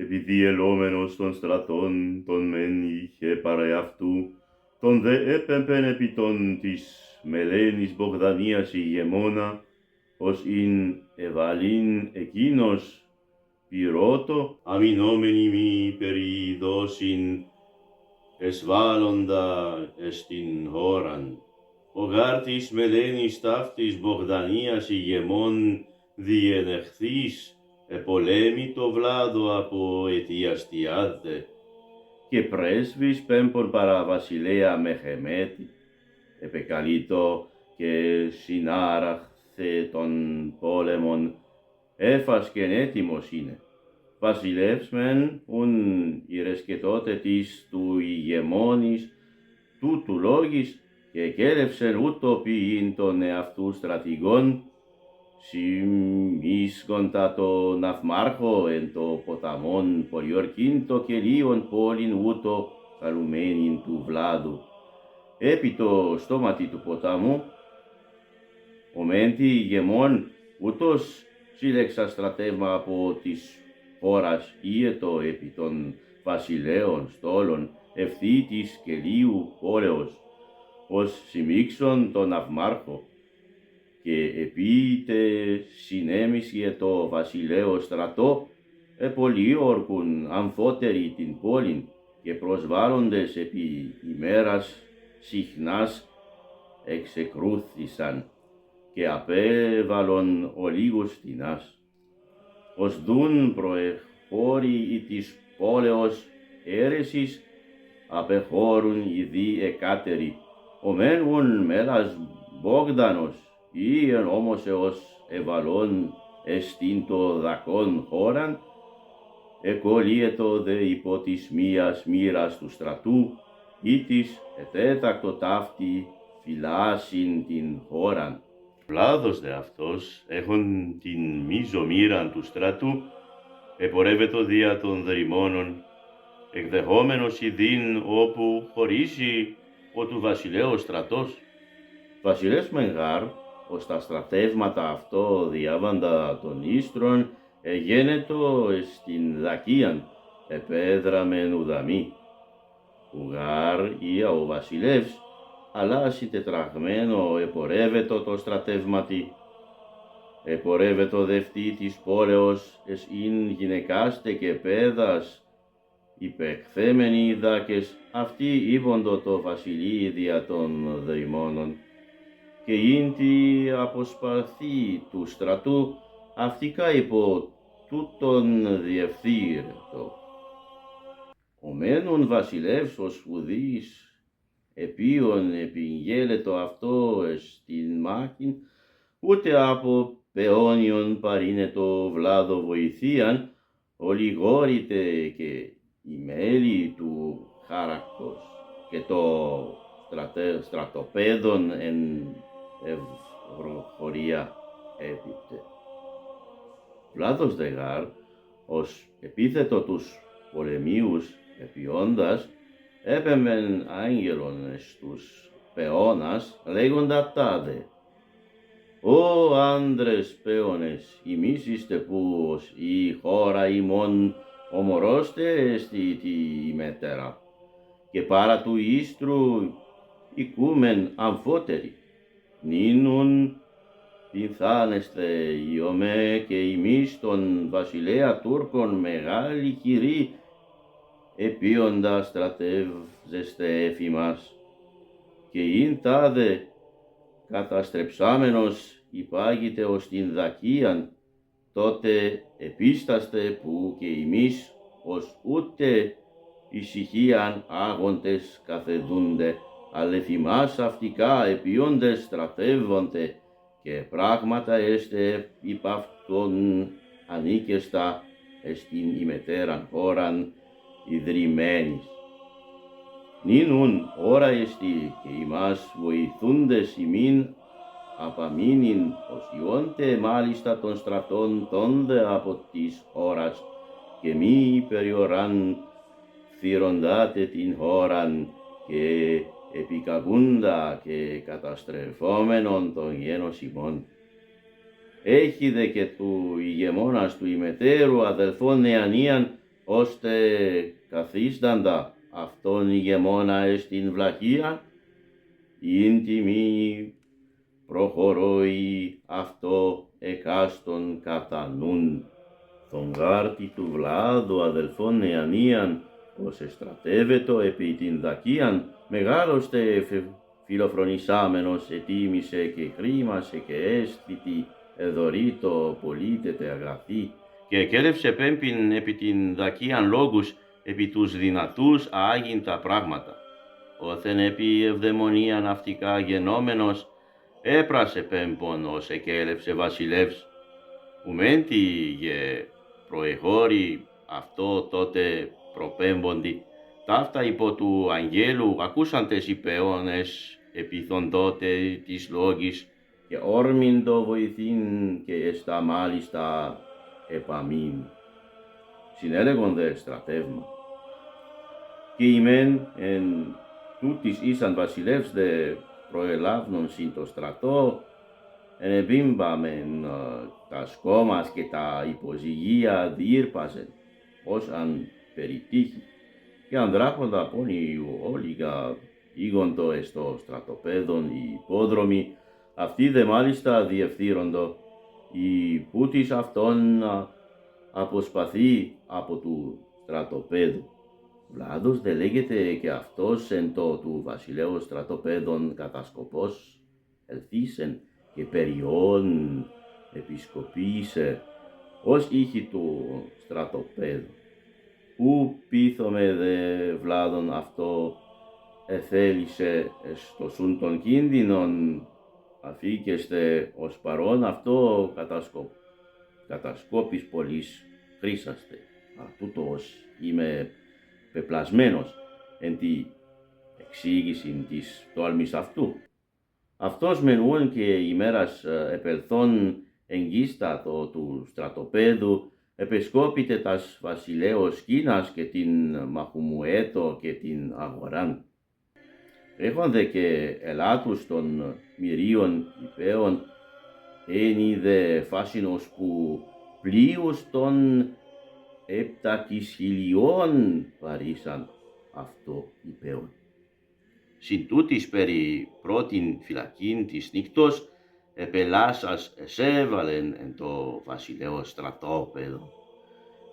επειδή ελόμενος των στρατών τον μεν είχε παρέ αυτού, τον δε έπεμπεν επί των της μελένης Μπογδανίας ηγεμόνα, ως ειν ευαλήν εκείνος πυρότο, αμυνόμενοι μη περί δώσιν εσβάλλοντα εστιν χώραν. Ο γάρ της μελένης ταύτης Μπογδανίας ηγεμόν διενεχθείς επολέμη το βλάδο από αιτιαστιάδε, και πρέσβης πέμπον παρά βασιλέα Μεχεμέτη, επεκαλείτο και συνάραχθε των πόλεμων, έφασκεν έτοιμος είναι. Βασιλεύς μεν ουν ηρεσκετότε της του ηγεμόνης τούτου λόγης, και εκέλευσεν ούτω ποιήν των εαυτού στρατηγών, συμμίσκοντα το ναυμάρχο εν το ποταμόν πολιορκήν το κελίον πόλην ούτω καλουμένην του βλάδου. Επί το στόματι του ποταμού, ο μέντι ηγεμόν ούτως σύλλεξα στρατεύμα από της χώρας ίετο επί των βασιλέων στόλων ευθύ της κελίου πόλεως, ως συμμίξον τον ναυμάρχο, και επίτε συνέμισκε το βασιλέο στρατό, επολιόρκουν αμφότεροι την πόλην, και προσβάλλοντες επί ημέρας συχνάς εξεκρούθησαν, και απέβαλον ολίγους τινάς. Ως δουν προεχώροι της πόλεως αίρεσης, απεχώρουν οι δι εκάτεροι, ο μεν ουν μέλας Μπόγδανος, ή εν όμως εως ευαλών εστίν το δακόν χώραν, εκολύετο δε υπό της μίας μοίρας του στρατού, ή της ετέτακτο ταύτη φυλάσιν την χώραν. Βλάδος δε αυτός, έχον την μίζομήραν του στρατού, επορεύετο δια των δρυμώνων, εκδεχόμενος ιδίν όπου χωρίσει ο του βασιλέως στρατός. Βασιλεύς Μεγάρ, ως τα στρατεύματα αυτό διάβαντα των ίστρων, εγένετο στην Δακίαν, επέδραμεν ουδαμή. Ουγάρ ία ο βασιλεύς, αλλά συντετραγμένο επορεύετο το στρατεύματι. Επορεύετο δευτή της πόλεως, ειν γυναικάστε και πέδας, υπεκθέμενοι δάκες, αυτοί ήβοντο το βασιλεί δια των δρυμώνων, και ειν τη αποσπαθή του στρατού, αυτικά υπό τούτον διευθύρετο. Ο μένουν βασιλεύς ο σπουδής, επίον επιγγέλετο αυτό στην μάχην, ούτε από παιώνιον παρήνετο βλάδο βοηθείαν, ολιγόρητε και η μέλη του χάρακτος, και το στρατοπέδων εν ευροχωρία έπιπτε. Βλάδος δε γάρ, ως επίθετο τους πολεμίους επιώντας, έπεμεν άγγελον στους παιώνας, λέγοντα τάδε: «Ω άντρες παίονες, ημείς είστε που ως η χώρα ημών ομορώστε εστι τη ημέτερα, και παρά του ίστρου οικούμεν αμφότεροι, νίνουν πινθάνεστε ιωμέ και ημείς τον βασιλέα Τούρκων μεγάλη κυρή, επίοντα στρατεύζεστε εφημάς, και ειν τάδε καταστρεψάμενος υπάγειτε ως την Δακίαν, τότε επίσταστε που και εμείς ως ούτε ησυχίαν άγοντες καθεδούνται, αλλά εφημάς αυτικά επίοντες στρατεύονται, και πράγματα έστε υπ' αυτόν ανήκεστα εστιν ημετέραν χώραν ιδρυμένης. Νίνουν ώρα εστί και ημάς βοηθούντες ημίν απαμείνειν ως ιόντε μάλιστα των στρατών τόνde από της χώρας, και μη περιοράν φθυροντάτε την χώραν, και επικαγούντα και καταστρεφόμενον των γένος ημών. Έχει δε και του ηγεμόνας του ημετέρου αδελφών νεανίαν, ώστε καθίσταντα αυτόν ηγεμόνα εστιν βλαχία, ειν τιμή προχωρεί αυτό εκάστον κατά νουν. Τον γάρτη του Βλάδου αδελφών Νεανίαν, ως εστρατεύετο επί την Δακίαν, μεγάλωστε φιλοφρονησάμενος ετίμησε και χρήμασε και αίσθητη εδωρήτω πολίτετε αγαθή, και εκέλευσε πέμπιν επί την Δακίαν λόγους επί τους δυνατούς άγιντα πράγματα. Όθεν επί ευδαιμονία ναυτικά γενόμενος, έπρασε πέμπον ως εκέλευσε βασιλεύς, ουμέντι γε προεχώρη αυτό τότε προπέμποντι, ταύτα υπό του αγγέλου ακούσαντες υπέονες επιθοντότε της λόγης, και όρμιντο βοηθήν και εστά μάλιστα επαμήν. Συνέλεγον δε στρατεύμα. Και ημέν εν τούτης ήσαν βασιλεύς δε προελάβνον συν το στρατό, ενεπίμπαμεν τα σκόμας και τα υποζυγία διήρπαζεν, ως αν περιτύχει, και ανδράχοντα πόνοι όλιγα ήγοντο εστω στρατοπέδων οι υπόδρομοι, αυτοί δε μάλιστα διευθύροντο, οι πούτης αυτόν αποσπαθεί από του στρατοπέδου. Βλάδος δε λέγεται και αυτός εν το του βασιλέως στρατοπέδων κατασκοπός ελθύσεν και περιόν επισκοπήσε ως ήχη του στρατοπέδου. Ου πείθομαι δε Βλάδον αυτό εθέλησε εστοσούν των κίνδυνων, αφήκεστε ως παρόν αυτό κατασκόπης πολλής χρήσαστε. Τούτος είμαι πεπλασμένος εν τη εξήγηση της τόλμης αυτού. Αυτός μενούεν και ημέρας επελθόν εγγίστατο του στρατοπέδου, επεσκόπητε τας βασιλέως Κίνας και την Μαχουμουέτο και την Αγοράν. Έχονδε και ελάτους των μυρίων υπέων, ένι δε φάσινος που πλοίους των 7.000 βαρύσαν αυτό υπέων. Συν τούτης περί πρώτην φυλακήν της νύκτος, επελάσας εσέβαλεν εν το βασιλέως στρατόπεδο,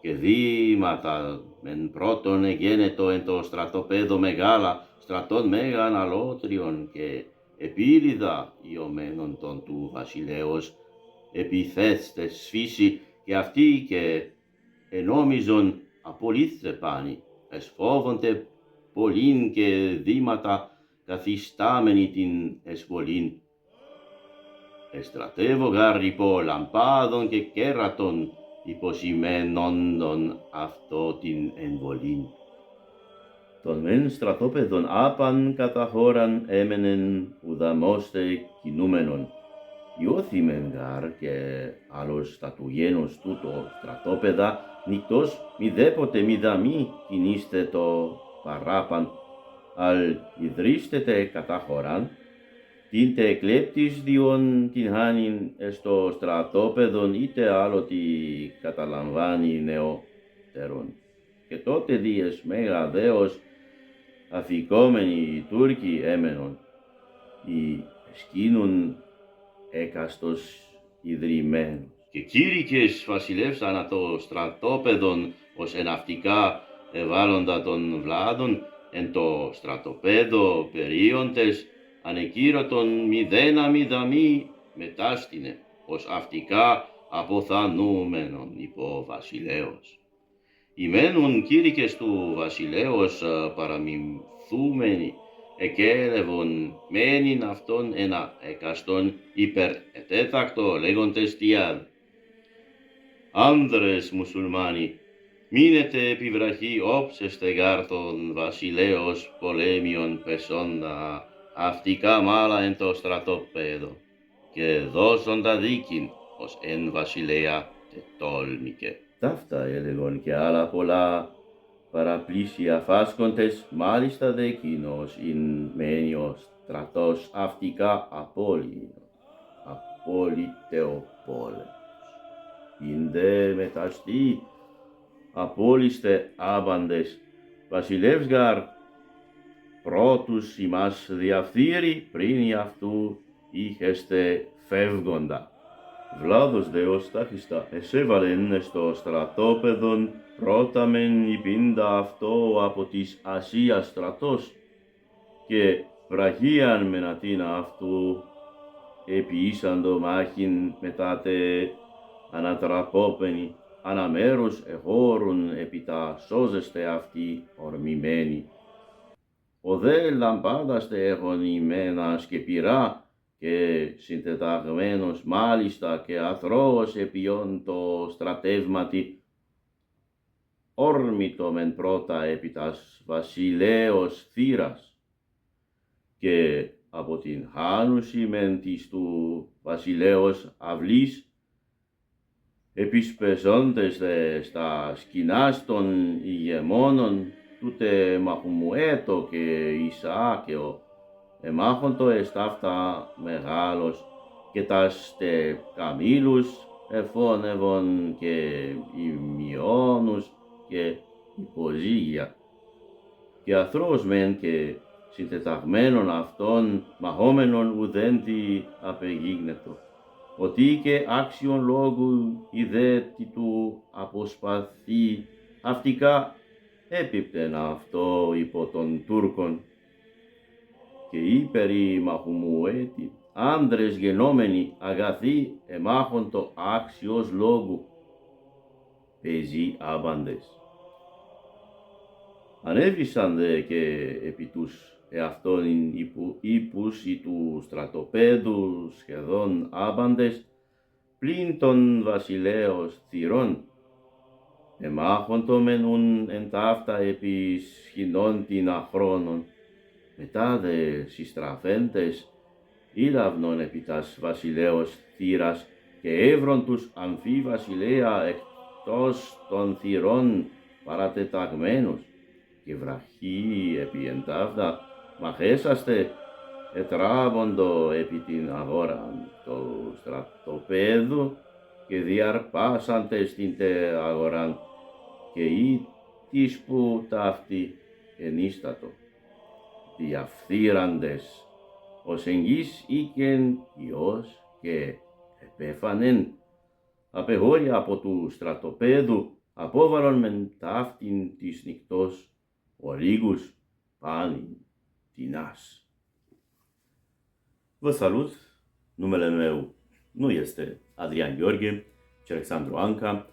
και δήματα μεν πρώτον εγένετο εν το στρατοπέδο μεγάλα, στρατών μέγαν αλότριον και επίριδα ιωμένων των του βασιλέως, επιθέστες φύση, και αυτοί και ενόμιζον απολύθρεπάνοι, εσφόβονται πολλήν και δήματα καθιστάμενοι την εσβολήν. Εστρατεύω γάρ υπό λαμπάδων και κέρατων υποσημένοντον αυτό την εμβολήν. Τον μεν στρατόπεδον άπαν κατά χώραν έμενεν ουδαμώστε κινούμενον. Ιώθημεν γάρ και άλλος τα του γένους τούτο στρατόπεδα, νυχτός μηδέποτε μηδαμή κινήστε το παράπαν, αλ ιδρύστετε κατά χωράν, τίντε εκλέπτης διόν την χάνην εστω στρατόπεδον, είτε άλλο τι καταλαμβάνει νεότερον. Και τότε διες μέγα δέος αφικόμενοι οι Τούρκοι έμενον, οι σκήνουν έκαστος ιδρυμένος. Και κήρυκες βασιλεύς ανά το στρατόπεδον ως εναυτικά ευάλλοντα των Βλάδων, εν το στρατοπέδο περίοντες ανεκύρωτον μηδένα μηδαμή μετάστηνε, ως αυτικά αποθανούμενον υπό βασιλέως. Ημένουν κήρυκες του βασιλέως παραμυμθούμενοι, εκέλευον μένειν αυτόν ένα εκαστόν υπερετέτακτο λέγοντες τιάδ. Άνδρες μουσουλμάνοι, μείνετε επιβραχή όψεστε γάρ τον βασιλέως πολέμιον πεσόντα αυτικά μάλα εν το στρατόπεδο, και δώσοντα δίκην ως εν βασιλέα τετόλμηκε. Ταύτα έλεγον και άλλα πολλά παραπλήσια φάσκοντες, μάλιστα δε εκείνος ειν μένει ο στρατός αυτικά απόλυτεο πόλεμος. Ειν δε μεταστή απόλυστε άπαντες, βασιλεύς γαρ, πρώτους ημάς διαφθείρει πριν αυτού είχεστε φεύγοντα. Βλάδος Δεός τάχιστα εσέβαλεν στο στρατόπεδον πρώτα μεν υπήντα αυτό από της Ασίας στρατός και βραχίαν μενατίνα αυτού επιήσαντο μάχην μετάτε ανατραπόπενοι αναμέρους εχώρουν επί τα σώζεστε αυτοί ορμημένοι. Ο δε λαμπάδαστε έχωνημένας και πυρά και συντεταγμένος μάλιστα και αθρώος επιών το στρατεύματι όρμητο μεν πρώτα επί τας βασιλέως θύρας και από την χάνουση μεν της του βασιλέως αυλής επισπεσόντες στα σκηνάς των ηγεμόνων τούτε Μαχουμουέτο και Ισαάκαιο εμάχοντο εστάφτα μεγάλος και τάστε καμήλους εφώνευον και ημιώνους και υποζύγια και αθρώος μεν και συντεταγμένον αυτών μαχόμενον ουδέντι απεγίγνετο ότι και άξιον λόγου ιδέτη του αποσπαθεί αυτικά έπιπτεν αυτό υπό των Τούρκων και υπερι Μαχουμουέτη άντρες γενόμενοι αγαθοί εμάχον το άξιος λόγου πεζοί άπαντες. Ανέβησαν δε και επί τους εαυτόν ύπους ή του στρατοπέδου σχεδόν άπαντες πλην των βασιλέως θυρών εμάχοντο μενούν εν ταύτα επί σχοινών την αχρόνων μετά δε συστραφέντες ήλαυνον επί τας βασιλέως θύρας και έβρον τους αμφί βασιλέα εκτός των θυρών παρατεταγμένους και βραχοί επί εν ταύτα μαχέσαστε ετράβοντο επί την αγοράν του στρατοπέδου και διαρπάσαντες στην τε αγοράν και ή της που ταύτη ενίστατο διαφθείραντες ως εγγύς οίκεν Υιός και επέφανεν απεγόρια από του στρατοπέδου απόβαλον μεν ταύτην της νυχτός ορίγους πάνιν τινάς. Vă salut, numele meu nu este Adrian Gheorghe, ci Alexandru Anca.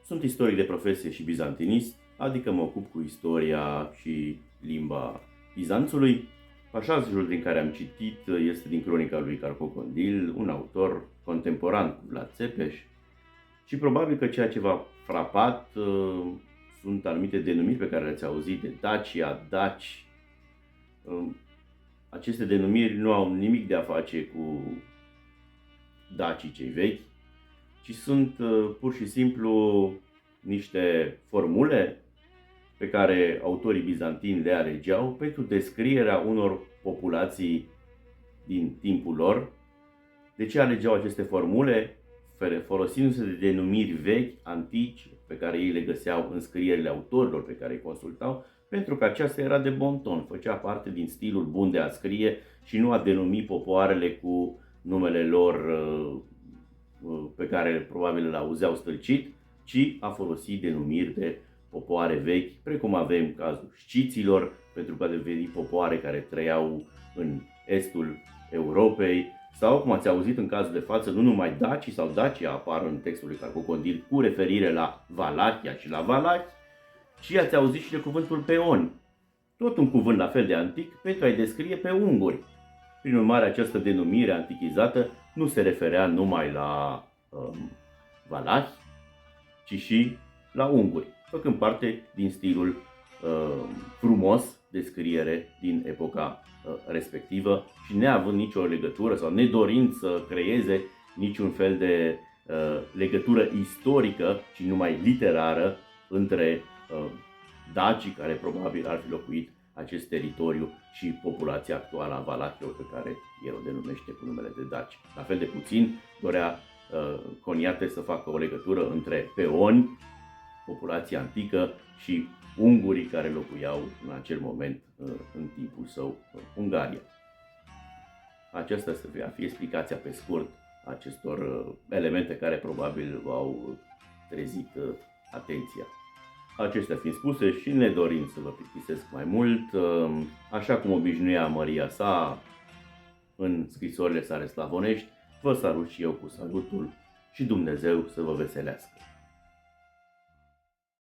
Sunt istoric de profesie și bizantinist, adică mă ocup cu istoria și limba Bizanțului. Pasajul din care am citit este din cronica lui Carcocondil, un autor contemporan cu Vlad Țepeș, și probabil că ceea ce v-a frapat sunt anumite denumiri pe care le-ați auzit de Dacia, Daci. Aceste denumiri nu au nimic de a face cu dacii cei vechi, ci sunt pur și simplu niște formule pe care autorii bizantini le alegeau pentru descrierea unor populații din timpul lor. De ce alegeau aceste formule? Folosindu-se de denumiri vechi, antici, pe care ei le găseau în scrierile autorilor pe care îi consultau, pentru că aceasta era de bon ton, făcea parte din stilul bun de a scrie și nu a denumi popoarele cu numele lor pe care probabil îl auzeau stâlcit, ci a folosit denumiri de popoare vechi, precum avem cazul sciților, pentru că deveni popoare care trăiau în estul Europei, sau, cum ați auzit în cazul de față, nu numai dacii sau Dacia apar în textul lui Carcocondil cu referire la Valahia și la Valahi, ci ați auzit și de cuvântul peoni, tot un cuvânt la fel de antic pentru a-i descrie pe unguri. Prin urmare, această denumire antichizată nu se referea numai la Valahi, ci și la unguri, făcând parte din stilul frumos de scriere din epoca respectivă și neavând nicio legătură sau nedorind să creeze niciun fel de legătură istorică, ci numai literară între dacii care probabil ar fi locuit acest teritoriu și populația actuală a Valahilor, pe care el o denumește cu numele de daci. La fel de puțin dorea Coniate să facă o legătură între peoni populația antică și ungurii care locuiau în acel moment în timpul său Ungaria. Aceasta să fie explicația pe scurt acestor elemente care probabil v-au trezit atenția. Acestea fiind spuse și ne dorim să vă plictisesc mai mult, așa cum obișnuia Maria sa în scrisorile sale slavonești, vă salut și eu cu salutul și Dumnezeu să vă veselească!